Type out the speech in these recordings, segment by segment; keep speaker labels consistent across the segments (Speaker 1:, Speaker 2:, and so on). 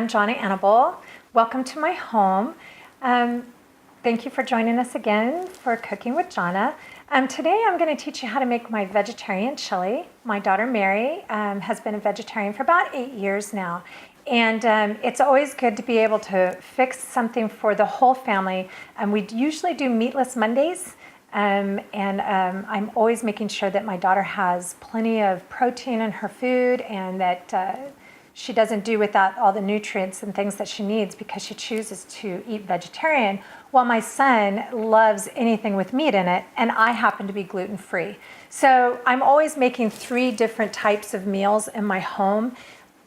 Speaker 1: I'm Jonna Annabelle. Welcome to my home. Thank you for joining us again for Cooking with Jonna. Today I'm going to teach you how to make my vegetarian chili. My daughter Mary has been a vegetarian for about 8 years now. And it's always good to be able to fix something for the whole family. We usually do meatless Mondays. I'm always making sure that my daughter has plenty of protein in her food and that she doesn't do without all the nutrients and things that she needs because she chooses to eat vegetarian, while my son loves anything with meat in it, and I happen to be gluten-free. So I'm always making 3 different types of meals in my home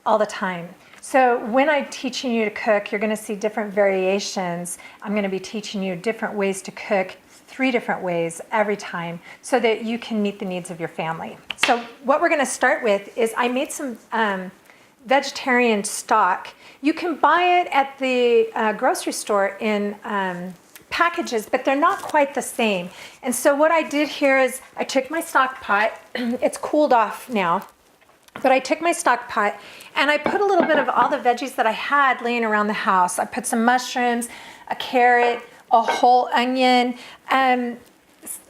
Speaker 1: all the time. So when I'm teaching you to cook, you're going to see different variations. I'm going to be teaching you different ways to cook, 3 different ways every time, so that you can meet the needs of your family. So what we're going to start with is I made some vegetarian stock. You can buy it at the grocery store in packages, but they're not quite the same. And so what I did here is I took my stock pot. It's cooled off now. But I took my stock pot and I put a little bit of all the veggies that I had laying around the house. I put some mushrooms, a carrot, a whole onion,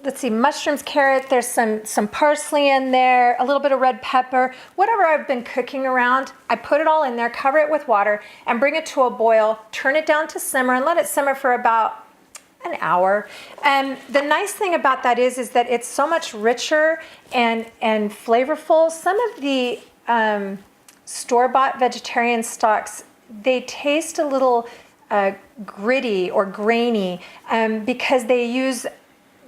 Speaker 1: let's see, mushrooms, carrot, there's some parsley in there, a little bit of red pepper, whatever I've been cooking around, I put it all in there, cover it with water, and bring it to a boil, turn it down to simmer, and let it simmer for about an hour. And the nice thing about that is that it's so much richer and flavorful. Some of the store-bought vegetarian stocks, they taste a little gritty or grainy because they use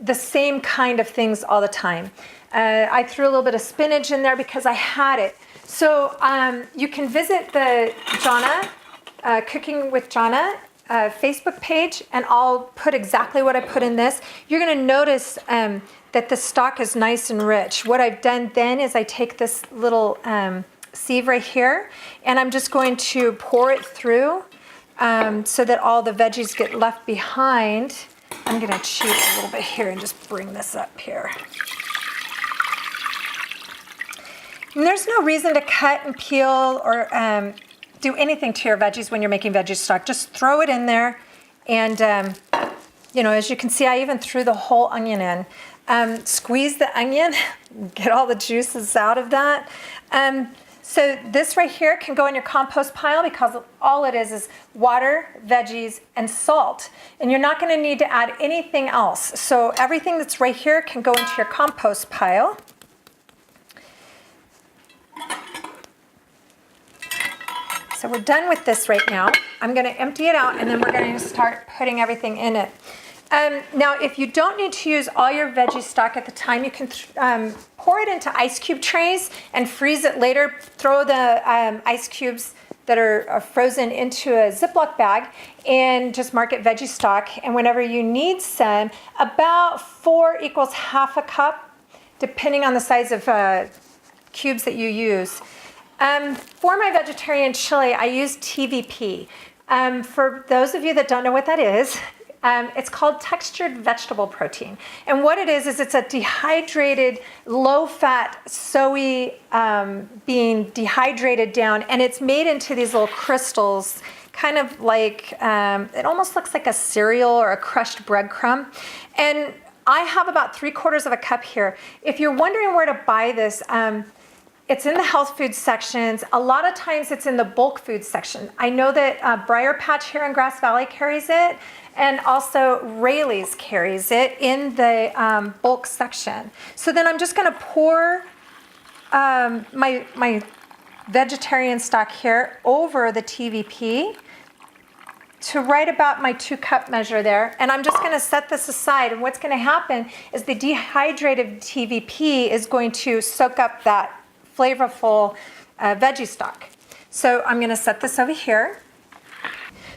Speaker 1: the same kind of things all the time. I threw a little bit of spinach in there because I had it. So you can visit the Jonna, Cooking with Jonna Facebook page, and I'll put exactly what I put in this. You're going to notice that the stock is nice and rich. What I've done then is I take this little sieve right here, and I'm just going to pour it through so that all the veggies get left behind. I'm going to cheat a little bit here and just bring this up here. And there's no reason to cut and peel or do anything to your veggies when you're making veggie stock. Just throw it in there. And, you know, as you can see, I even threw the whole onion in. Squeeze the onion, get all the juices out of that. So this right here can go in your compost pile because all it is water, veggies, and salt. And you're not going to need to add anything else. So everything that's right here can go into your compost pile. So we're done with this right now. I'm going to empty it out, and then we're going to start putting everything in it. Now, if you don't need to use all your veggie stock at the time, you can pour it into ice cube trays and freeze it later. Throw the ice cubes that are frozen into a Ziploc bag and just mark it veggie stock. And whenever you need some, about 4 equals half a cup, depending on the size of cubes that you use. For my vegetarian chili, I use TVP. For those of you that don't know what that is, it's called textured vegetable protein. And what it is it's a dehydrated, low-fat soy bean dehydrated down, and it's made into these little crystals, kind of like, it almost looks like a cereal or a crushed breadcrumb. And I have about 3/4 of a cup here. If you're wondering where to buy this, it's in the health food sections. A lot of times it's in the bulk food section. I know that Briar Patch here in Grass Valley carries it, and also Rayleigh's carries it in the bulk section. So then I'm just gonna pour my vegetarian stock here over the TVP to right about my 2-cup measure there. And I'm just gonna set this aside, and what's gonna happen is the dehydrated TVP is going to soak up that flavorful veggie stock. So I'm going to set this over here.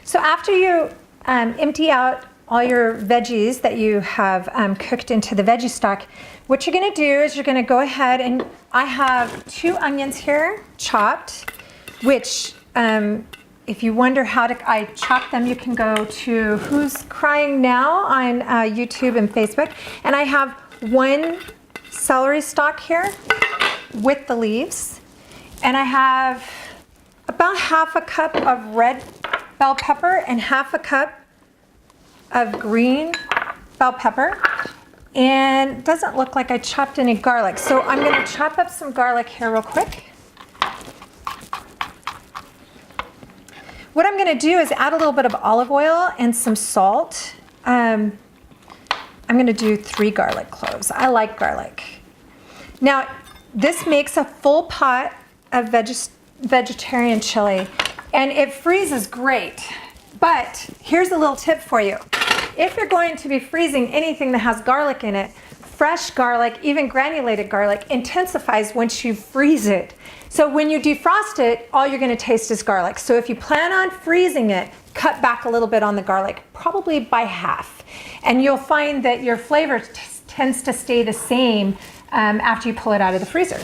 Speaker 1: So after you empty out all your veggies that you have cooked into the veggie stock, what you're going to do is you're going to go ahead, and I have 2 onions here chopped, which if you wonder how I chop them, you can go to Who's Crying Now on YouTube and Facebook. And I have 1 celery stalk here with the leaves, and I have about half a cup of red bell pepper and half a cup of green bell pepper. And it doesn't look like I chopped any garlic. So I'm going to chop up some garlic here real quick. What I'm going to do is add a little bit of olive oil and some salt. I'm going to do 3 garlic cloves. I like garlic. Now, this makes a full pot of vegetarian chili, and it freezes great. But here's a little tip for you. If you're going to be freezing anything that has garlic in it, fresh garlic, even granulated garlic, intensifies once you freeze it. So when you defrost it, all you're going to taste is garlic. So if you plan on freezing it, cut back a little bit on the garlic, probably by half. And you'll find that your flavor tends to stay the same after you pull it out of the freezer.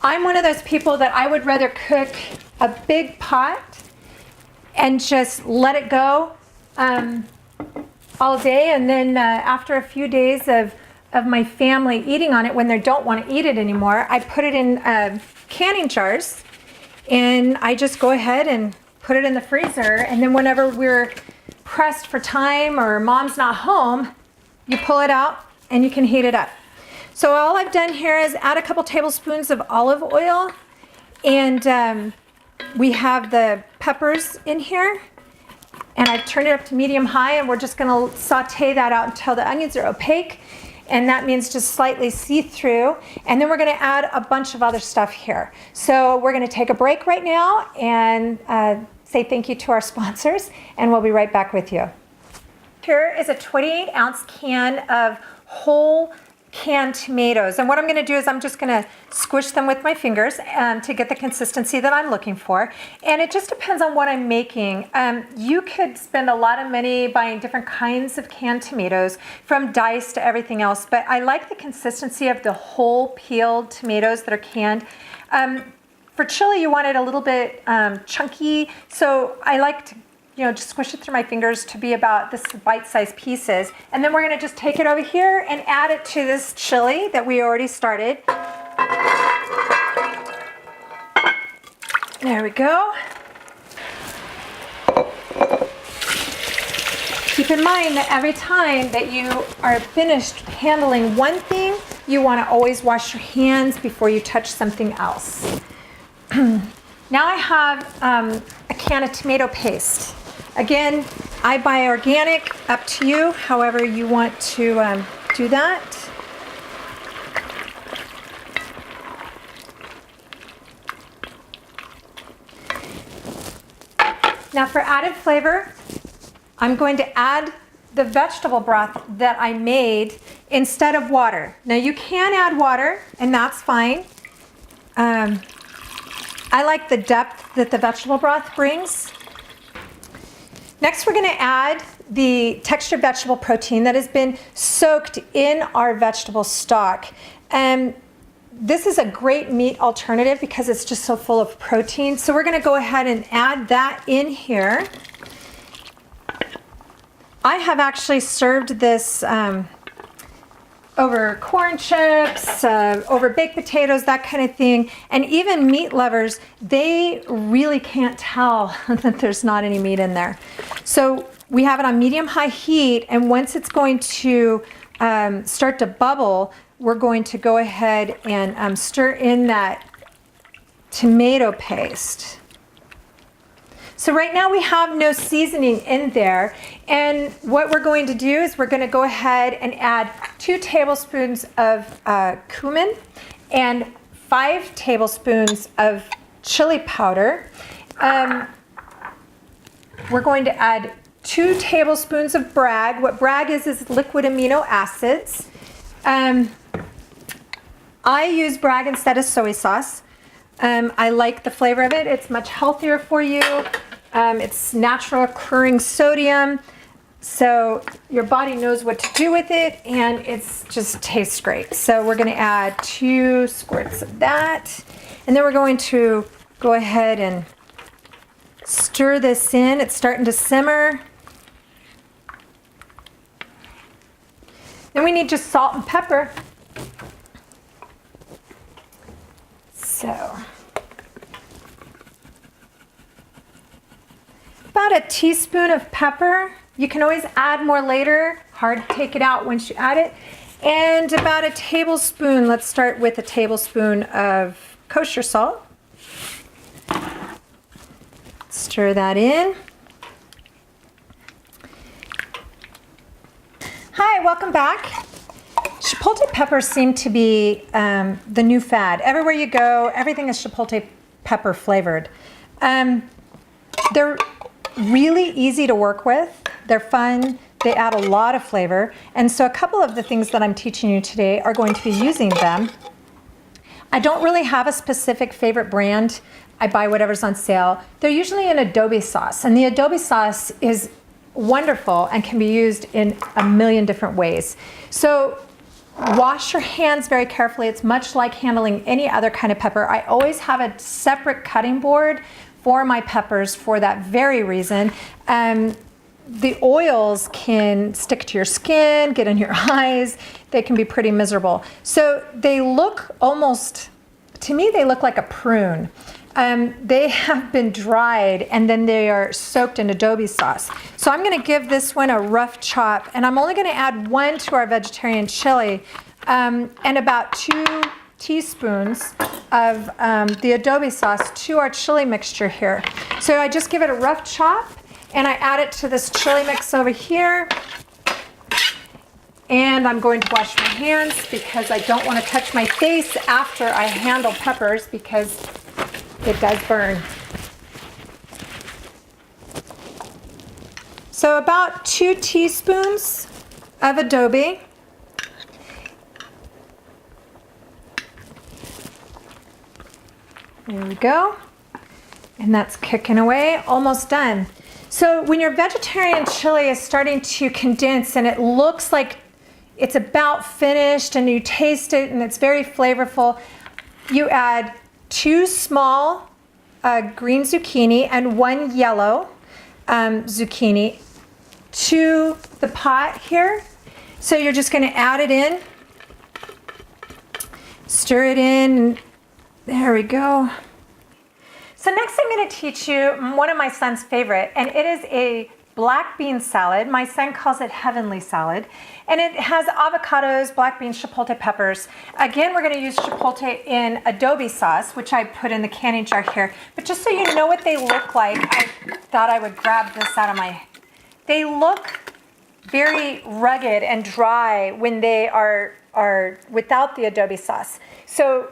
Speaker 1: I'm one of those people that I would rather cook a big pot and just let it go all day, and then after a few days of my family eating on it, when they don't want to eat it anymore, I put it in canning jars, and I just go ahead and put it in the freezer, and then whenever we're pressed for time or mom's not home, you pull it out and you can heat it up. So all I've done here is add a couple tablespoons of olive oil, and we have the peppers in here, and I've turned it up to medium-high, and we're just going to saute that out until the onions are opaque, and that means just slightly see-through, and then we're going to add a bunch of other stuff here. So we're going to take a break right now and say thank you to our sponsors, and we'll be right back with you. Here is a 28-ounce can of whole canned tomatoes, and what I'm going to do is I'm just going to squish them with my fingers to get the consistency that I'm looking for, and it just depends on what I'm making. You could spend a lot of money buying different kinds of canned tomatoes, from diced to everything else, but I like the consistency of the whole peeled tomatoes that are canned. For chili, you want it a little bit chunky, so I like to just squish it through my fingers to be about this bite-sized pieces. And then we're going to just take it over here and add it to this chili that we already started. There we go. Keep in mind that every time that you are finished handling one thing, you want to always wash your hands before you touch something else. Now I have a can of tomato paste. Again, I buy organic, up to you, however you want to do that. Now for added flavor, I'm going to add the vegetable broth that I made instead of water. Now you can add water, and that's fine. I like the depth that the vegetable broth brings. Next, we're going to add the textured vegetable protein that has been soaked in our vegetable stock. This is a great meat alternative because it's just so full of protein. So we're going to go ahead and add that in here. I have actually served this over corn chips, over baked potatoes, that kind of thing. And even meat lovers, they really can't tell that there's not any meat in there. So we have it on medium-high heat, and once it's going to start to bubble, we're going to go ahead and stir in that tomato paste. So right now we have no seasoning in there, and what we're going to do is we're going to go ahead and add 2 tablespoons of cumin and 5 tablespoons of chili powder. We're going to add 2 tablespoons of Bragg. What Bragg is liquid amino acids. I use Bragg instead of soy sauce. I like the flavor of it. It's much healthier for you. It's natural occurring sodium, so your body knows what to do with it, and it's just tastes great. So we're going to add 2 squirts of that, and then we're going to go ahead and stir this in. It's starting to simmer. Then we need just salt and pepper. So about a teaspoon of pepper. You can always add more later. Hard to take it out once you add it. And about a tablespoon, let's start with a tablespoon of kosher salt. Stir that in. Hi, welcome back. Chipotle peppers seem to be the new fad. Everywhere you go, everything is chipotle pepper flavored. They're really easy to work with. They're fun. They add a lot of flavor. And so a couple of the things that I'm teaching you today are going to be using them. I don't really have a specific favorite brand. I buy whatever's on sale. They're usually an adobe sauce, and the adobe sauce is wonderful and can be used in a million different ways. So wash your hands very carefully. It's much like handling any other kind of pepper. I always have a separate cutting board for my peppers for that very reason. The oils can stick to your skin, get in your eyes. They can be pretty miserable. So they look almost, to me, they look like a prune. They have been dried and then they are soaked in adobe sauce. So I'm gonna give this one a rough chop, and I'm only gonna add 1 to our vegetarian chili and about 2 teaspoons of the adobe sauce to our chili mixture here. So I just give it a rough chop and I add it to this chili mix over here. And I'm going to wash my hands because I don't want to touch my face after I handle peppers because it does burn. So about 2 teaspoons of adobe. There we go. And that's cooking away, almost done. So when your vegetarian chili is starting to condense and it looks like it's about finished and you taste it and it's very flavorful, you add 2 small green zucchini and 1 yellow zucchini to the pot here. So you're just going to add it in, stir it in. There we go. So next I'm going to teach you one of my son's favorite, and it is a black bean salad. My son calls it heavenly salad, and it has avocados, black beans, chipotle peppers. Again, we're going to use chipotle in adobe sauce, which I put in the canning jar here. But just so you know what they look like, I thought I would grab this out of my... They look very rugged and dry when they are without the adobe sauce. So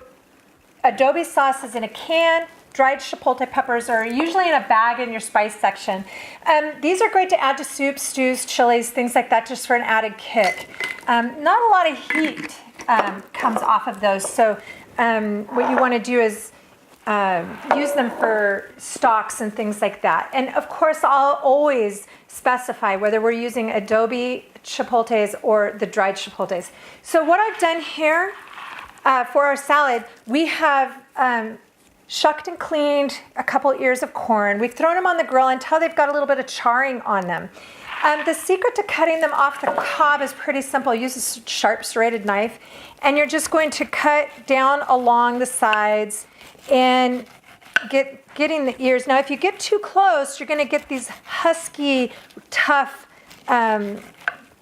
Speaker 1: adobe sauce is in a can. Dried chipotle peppers are usually in a bag in your spice section. These are great to add to soups, stews, chilies, things like that, just for an added kick. Not a lot of heat comes off of those, so what you want to do is use them for stocks and things like that. And of course, I'll always specify whether we're using adobe chipotles or the dried chipotles. So what I've done here for our salad, we have shucked and cleaned a couple ears of corn. We've thrown them on the grill until they've got a little bit of charring on them. The secret to cutting them off the cob is pretty simple. Use a sharp serrated knife, and you're just going to cut down along the sides and getting the ears. Now, if you get too close, you're going to get these husky, tough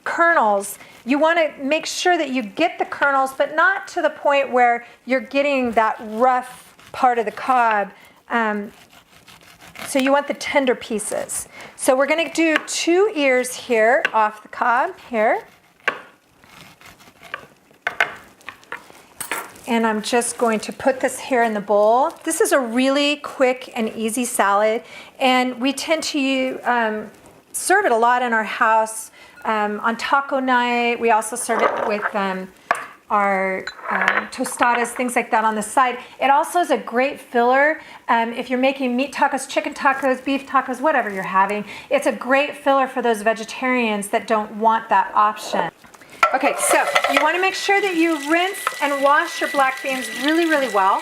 Speaker 1: kernels. You want to make sure that you get the kernels, but not to the point where you're getting that rough part of the cob. So you want the tender pieces. So we're going to do 2 ears here off the cob here. And I'm just going to put this here in the bowl. This is a really quick and easy salad, and we tend to serve it a lot in our house on taco night. We also serve it with our tostadas, things like that on the side. It also is a great filler. If you're making meat tacos, chicken tacos, beef tacos, whatever you're having, it's a great filler for those vegetarians that don't want that option. Okay, so you want to make sure that you rinse and wash your black beans really, really well.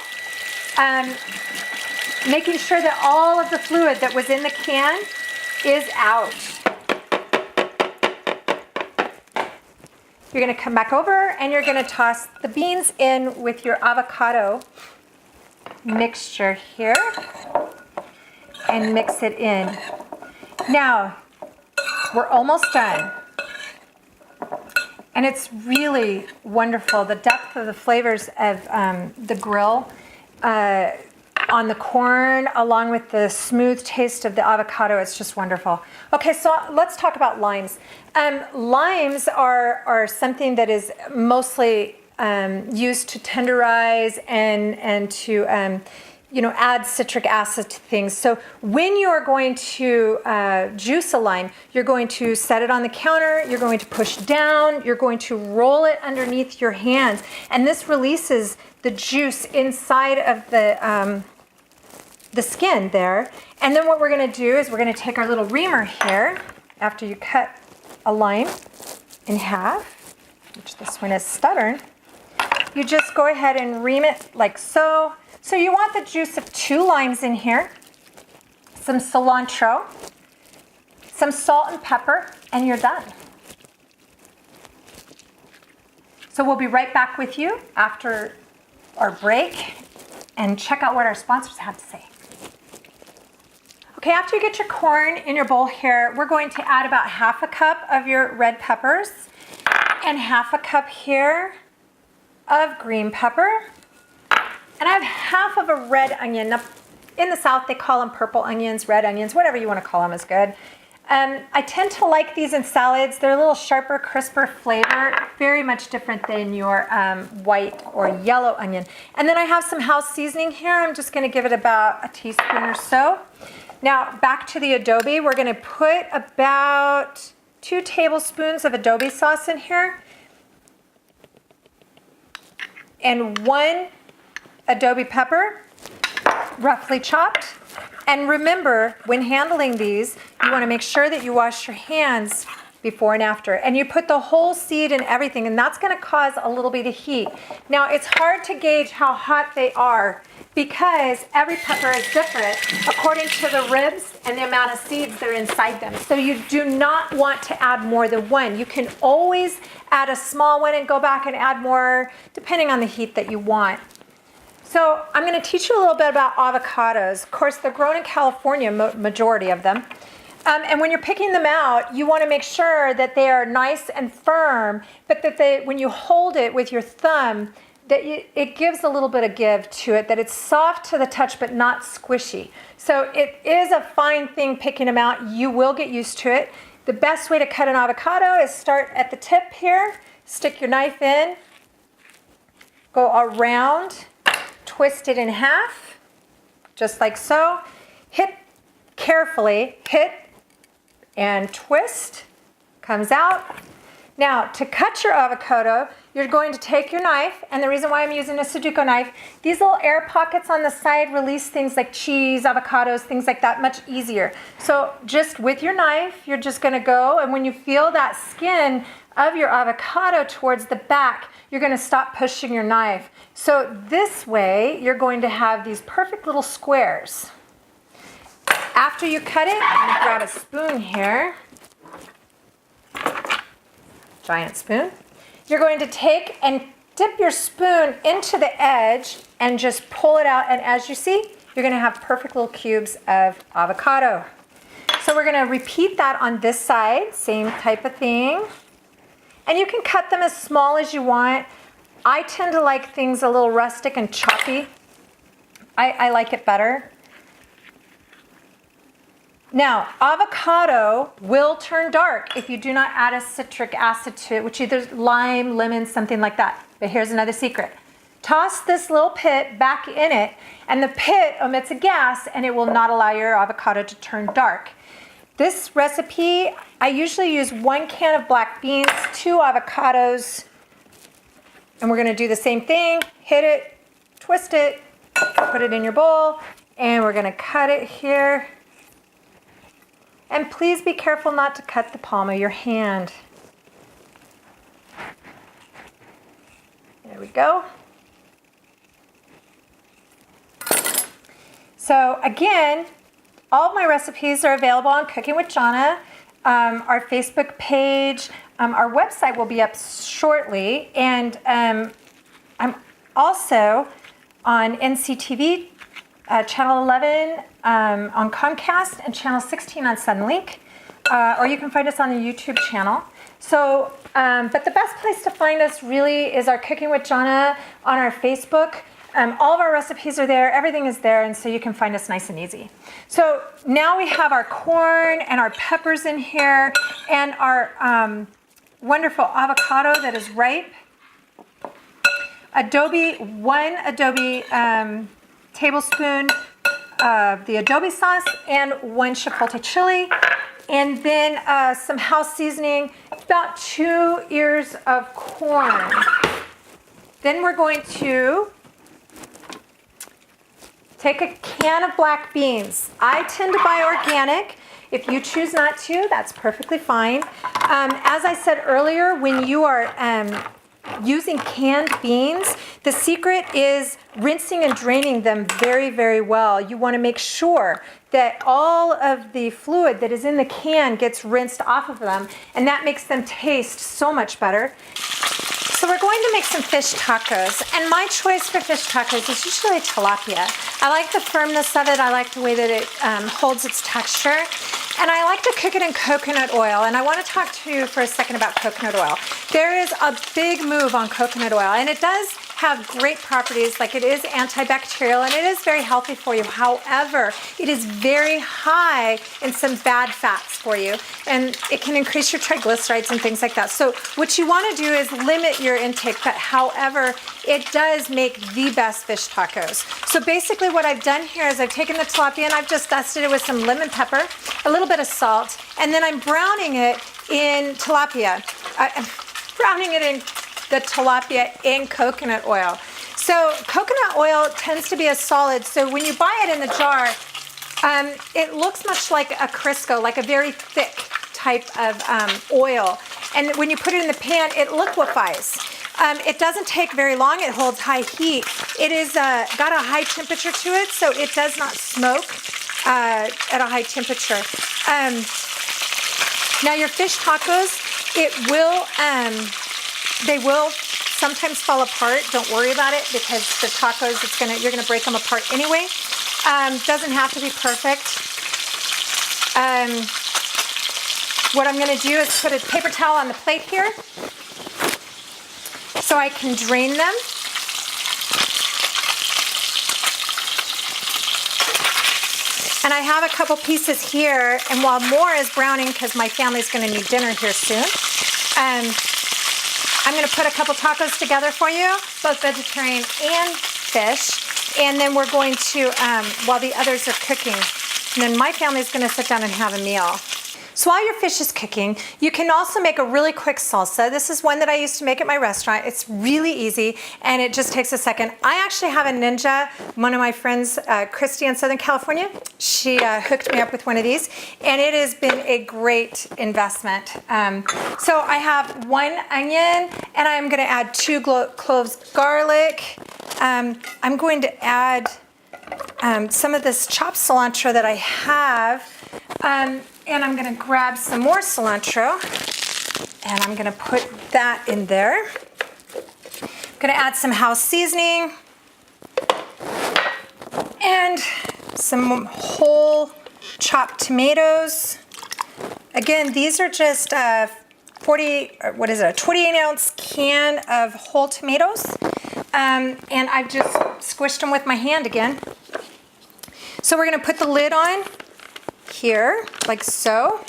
Speaker 1: Making sure that all of the fluid that was in the can is out. You're going to come back over and you're going to toss the beans in with your avocado mixture here and mix it in. Now, we're almost done. And it's really wonderful, the depth of the flavors of the grill on the corn, along with the smooth taste of the avocado. It's just wonderful. Okay, so let's talk about limes. Limes are something that is mostly used to tenderize and to add citric acid to things. So when you're going to juice a lime, you're going to set it on the counter, you're going to push down, you're going to roll it underneath your hands, and this releases the juice inside of the skin there. And then what we're going to do is we're going to take our little reamer here, after you cut a lime in half, which this one is stubborn. You just go ahead and ream it like so. So you want the juice of 2 limes in here, some cilantro, some salt and pepper, and you're done. So we'll be right back with you after our break and check out what our sponsors have to say. Okay, after you get your corn in your bowl here, we're going to add about 1/2 cup of your red peppers and 1/2 cup here of green pepper. And I have 1/2 of a red onion. Now, in the South, they call them purple onions, red onions, whatever you want to call them is good. I tend to like these in salads. They're a little sharper, crisper flavor, very much different than your white or yellow onion. And then I have some house seasoning here. I'm just going to give it about a teaspoon or so. Now, back to the adobe. We're going to put about 2 tablespoons of adobe sauce in here and 1 adobe pepper, roughly chopped. And remember, when handling these, you want to make sure that you wash your hands before and after. And you put the whole seed and everything, and that's going to cause a little bit of heat. Now, it's hard to gauge how hot they are because every pepper is different according to the ribs and the amount of seeds that are inside them. So you do not want to add more than 1. You can always add a small one and go back and add more depending on the heat that you want. So I'm going to teach you a little bit about avocados. Of course, they're grown in California, majority of them. And when you're picking them out, you want to make sure that they are nice and firm, but that when you hold it with your thumb, that it gives a little bit of give to it, that it's soft to the touch but not squishy. So it is a fine thing picking them out. You will get used to it. The best way to cut an avocado is start at the tip here, stick your knife in, go around, twist it in half, just like so. Hit carefully, hit and twist, comes out. Now, to cut your avocado, you're going to take your knife, and the reason why I'm using a Sudoku knife, these little air pockets on the side release things like cheese, avocados, things like that much easier. So just with your knife, you're just going to go, and when you feel that skin of your avocado towards the back, you're going to stop pushing your knife. So this way, you're going to have these perfect little squares. After you cut it, I'm going to grab a spoon here. Giant spoon. You're going to take and dip your spoon into the edge and just pull it out. And as you see, you're going to have perfect little cubes of avocado. So we're going to repeat that on this side, same type of thing. And you can cut them as small as you want. I tend to like things a little rustic and choppy. I like it better. Now, avocado will turn dark if you do not add a citric acid to it, which either lime, lemon, something like that. But here's another secret. Toss this little pit back in it, and the pit emits a gas, and it will not allow your avocado to turn dark. This recipe, I usually use 1 can of black beans, 2 avocados, and we're going to do the same thing. Hit it, twist it, put it in your bowl, and we're going to cut it here. And please be careful not to cut the palm of your hand. There we go. So again, all of my recipes are available on Cooking with Jonna, our Facebook page. Our website will be up shortly. And I'm also on NCTV channel 11 on Comcast and channel 16 on Suddenlink, or you can find us on the YouTube channel. So, but the best place to find us really is our Cooking with Jonna on our Facebook. All of our recipes are there, everything is there, and so you can find us nice and easy. So now we have our corn and our peppers in here, and our wonderful avocado that is ripe. One adobe tablespoon of the adobe sauce, and 1 chipotle chili, and then some house seasoning, about 2 ears of corn. Then we're going to take a can of black beans. I tend to buy organic. If you choose not to, that's perfectly fine. As I said earlier, when you are using canned beans, the secret is rinsing and draining them very, very well. You want to make sure that all of the fluid that is in the can gets rinsed off of them, and that makes them taste so much better. So we're going to make some fish tacos, and my choice for fish tacos is usually tilapia. I like the firmness of it, I like the way that it holds its texture, and I like to cook it in coconut oil. And I want to talk to you for a second about coconut oil. There is a big move on coconut oil, and it does have great properties, like it is antibacterial and it is very healthy for you. However, it is very high in some bad fats for you, and it can increase your triglycerides and things like that. So what you want to do is limit your intake, but however, it does make the best fish tacos. So basically what I've done here is I've taken the tilapia and I've just dusted it with some lemon pepper, a little bit of salt, and then I'm browning it in tilapia. I'm browning it in the tilapia in coconut oil. So coconut oil tends to be a solid, so when you buy it in the jar, it looks much like a Crisco, like a very thick type of oil. And when you put it in the pan, it liquefies. It doesn't take very long. It holds high heat. It is got a high temperature to it, so it does not smoke at a high temperature. Now your fish tacos, they will sometimes fall apart. Don't worry about it, because the tacos, you're gonna break them apart anyway. Doesn't have to be perfect. What I'm gonna do is put a paper towel on the plate here so I can drain them. And I have a couple pieces here, and while more is browning, because my family's gonna need dinner here soon, I'm gonna put a couple tacos together for you, both vegetarian and fish. And then we're going to, while the others are cooking, and then my family's gonna sit down and have a meal. So while your fish is cooking, you can also make a really quick salsa. This is one that I used to make at my restaurant. It's really easy, and it just takes a second. I actually have a Ninja. One of my friends, Christy in Southern California, she hooked me up with one of these, and it has been a great investment. So I have 1 onion, and I'm gonna add 2 cloves garlic. I'm going to add some of this chopped cilantro that I have, and I'm gonna grab some more cilantro, and I'm gonna put that in there. I'm gonna add some house seasoning and some whole chopped tomatoes. Again, these are just a 28-ounce can of whole tomatoes, and I've just squished them with my hand again. So we're gonna put the lid on here, like so.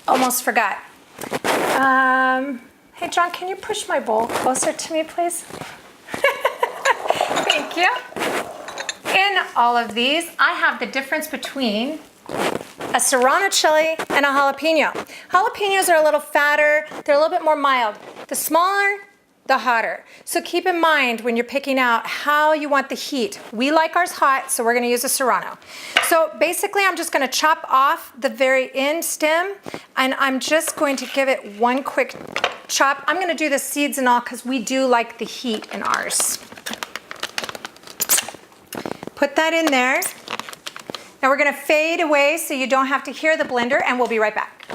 Speaker 1: Almost forgot. Hey John, can you push my bowl closer to me, please? Thank you. In all of these, I have the difference between a serrano chili and a jalapeno. Jalapenos are a little fatter, they're a little bit more mild. The smaller, the hotter. So keep in mind when you're picking out how you want the heat. We like ours hot, so we're gonna use a serrano. So basically I'm just gonna chop off the very end stem, and I'm just going to give it one quick chop. I'm gonna do the seeds and all because we do like the heat in ours. Put that in there. Now we're gonna fade away so you don't have to hear the blender, and we'll be right back.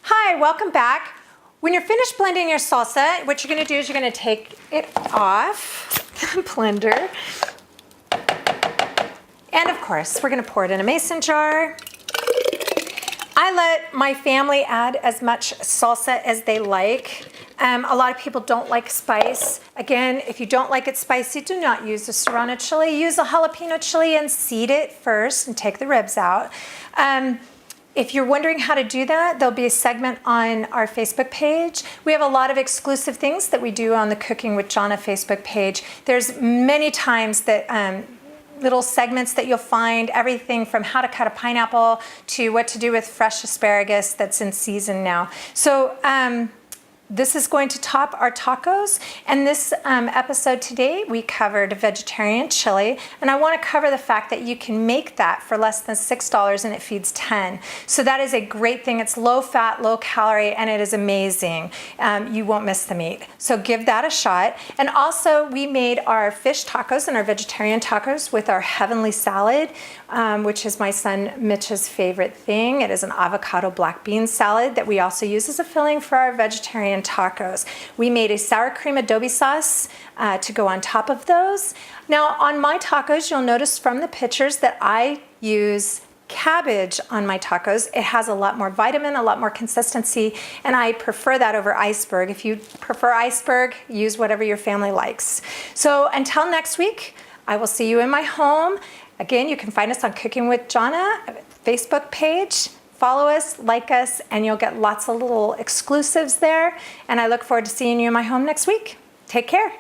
Speaker 1: Hi, welcome back. When you're finished blending your salsa, what you're gonna do is you're gonna take it off the blender. And of course, we're gonna pour it in a mason jar. I let my family add as much salsa as they like. A lot of people don't like spice. Again, if you don't like it spicy, do not use the serrano chili. Use a jalapeno chili and seed it first and take the ribs out. If you're wondering how to do that, there'll be a segment on our Facebook page. We have a lot of exclusive things that we do on the Cooking with Jonna Facebook page. There's many times that little segments that you'll find, everything from how to cut a pineapple to what to do with fresh asparagus that's in season now. So this is going to top our tacos. And this episode today, we covered vegetarian chili. And I want to cover the fact that you can make that for less than $6 and it feeds 10. So that is a great thing. It's low fat, low calorie, and it is amazing. You won't miss the meat. So give that a shot. And also, we made our fish tacos and our vegetarian tacos with our heavenly salad, which is my son Mitch's favorite thing. It is an avocado black bean salad that we also use as a filling for our vegetarian tacos. We made a sour cream adobe sauce to go on top of those. Now on my tacos, you'll notice from the pictures that I use cabbage on my tacos. It has a lot more vitamin, a lot more consistency, and I prefer that over iceberg. If you prefer iceberg, use whatever your family likes. So until next week, I will see you in my home. Again, you can find us on Cooking with Jonna Facebook page. Follow us, like us, and you'll get lots of little exclusives there. And I look forward to seeing you in my home next week. Take care.